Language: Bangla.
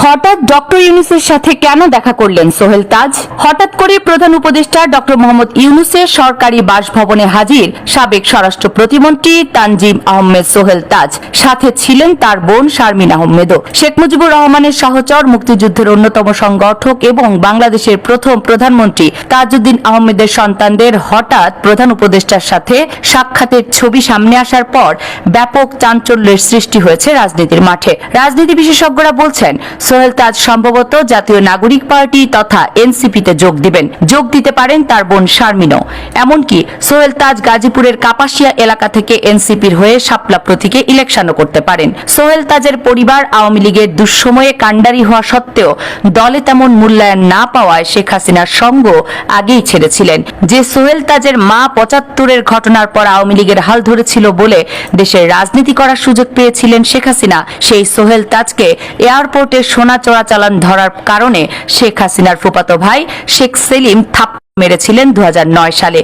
হঠাৎ ডক্টর ইউনূসের সাথে কেন দেখা করলেন সোহেল তাজ? হঠাৎ করে প্রধান উপদেষ্টা ডক্টর মোহাম্মদ ইউনূসের সরকারি বাসভবনে হাজির সাবেক স্বরাষ্ট্র প্রতিমন্ত্রী তানজিম আহমেদ সোহেল তাজ। সাথে ছিলেন তার বোন শারমিন আহমেদও। শেখ মুজিবুর রহমানের সহচর, মুক্তিযুদ্ধের অন্যতম সংগঠক এবং বাংলাদেশের প্রথম প্রধানমন্ত্রী তাজউদ্দিন আহমেদের সন্তানদের হঠাৎ প্রধান উপদেষ্টার সাথে সাক্ষাতের ছবি সামনে আসার পর ব্যাপক চাঞ্চল্যের সৃষ্টি হয়েছে রাজনীতির মাঠে। রাজনীতি বিশেষজ্ঞরা বলছেন, সোহেল তাজ সম্ভবত জাতীয় নাগরিক পার্টি তথা এনসিপিতে যোগ দিতে পারেন তার বোন শারমিনও। এমনকি সোহেল তাজ গাজীপুরের কাপাসিয়া এলাকা থেকে এনসিপির হয়ে শাপলা প্রতীকে ইলেকশনও করতে পারেন। সোহেল তাজের পরিবার আওয়ামী লীগের দুঃসময়ে কাণ্ডারি হওয়া সত্ত্বেও দলে তেমন মূল্যায়ন না পাওয়ায় শেখ হাসিনার সঙ্গ আগেই ছেড়েছিলেন। যে সোহেল তাজের মা ৭৫-এর ঘটনার পর আওয়ামী লীগের হাল ধরেছিল বলে দেশের রাজনীতি করার সুযোগ পেয়েছিলেন শেখ হাসিনা, সেই সোহেল তাজকে এয়ারপোর্টে সোনা চোরাচালান ধরার কারণে শেখ হাসিনার ফুফাতো ভাই শেখ সেলিম থাপ্পড় মেরেছিলেন ২০০৯ সালে।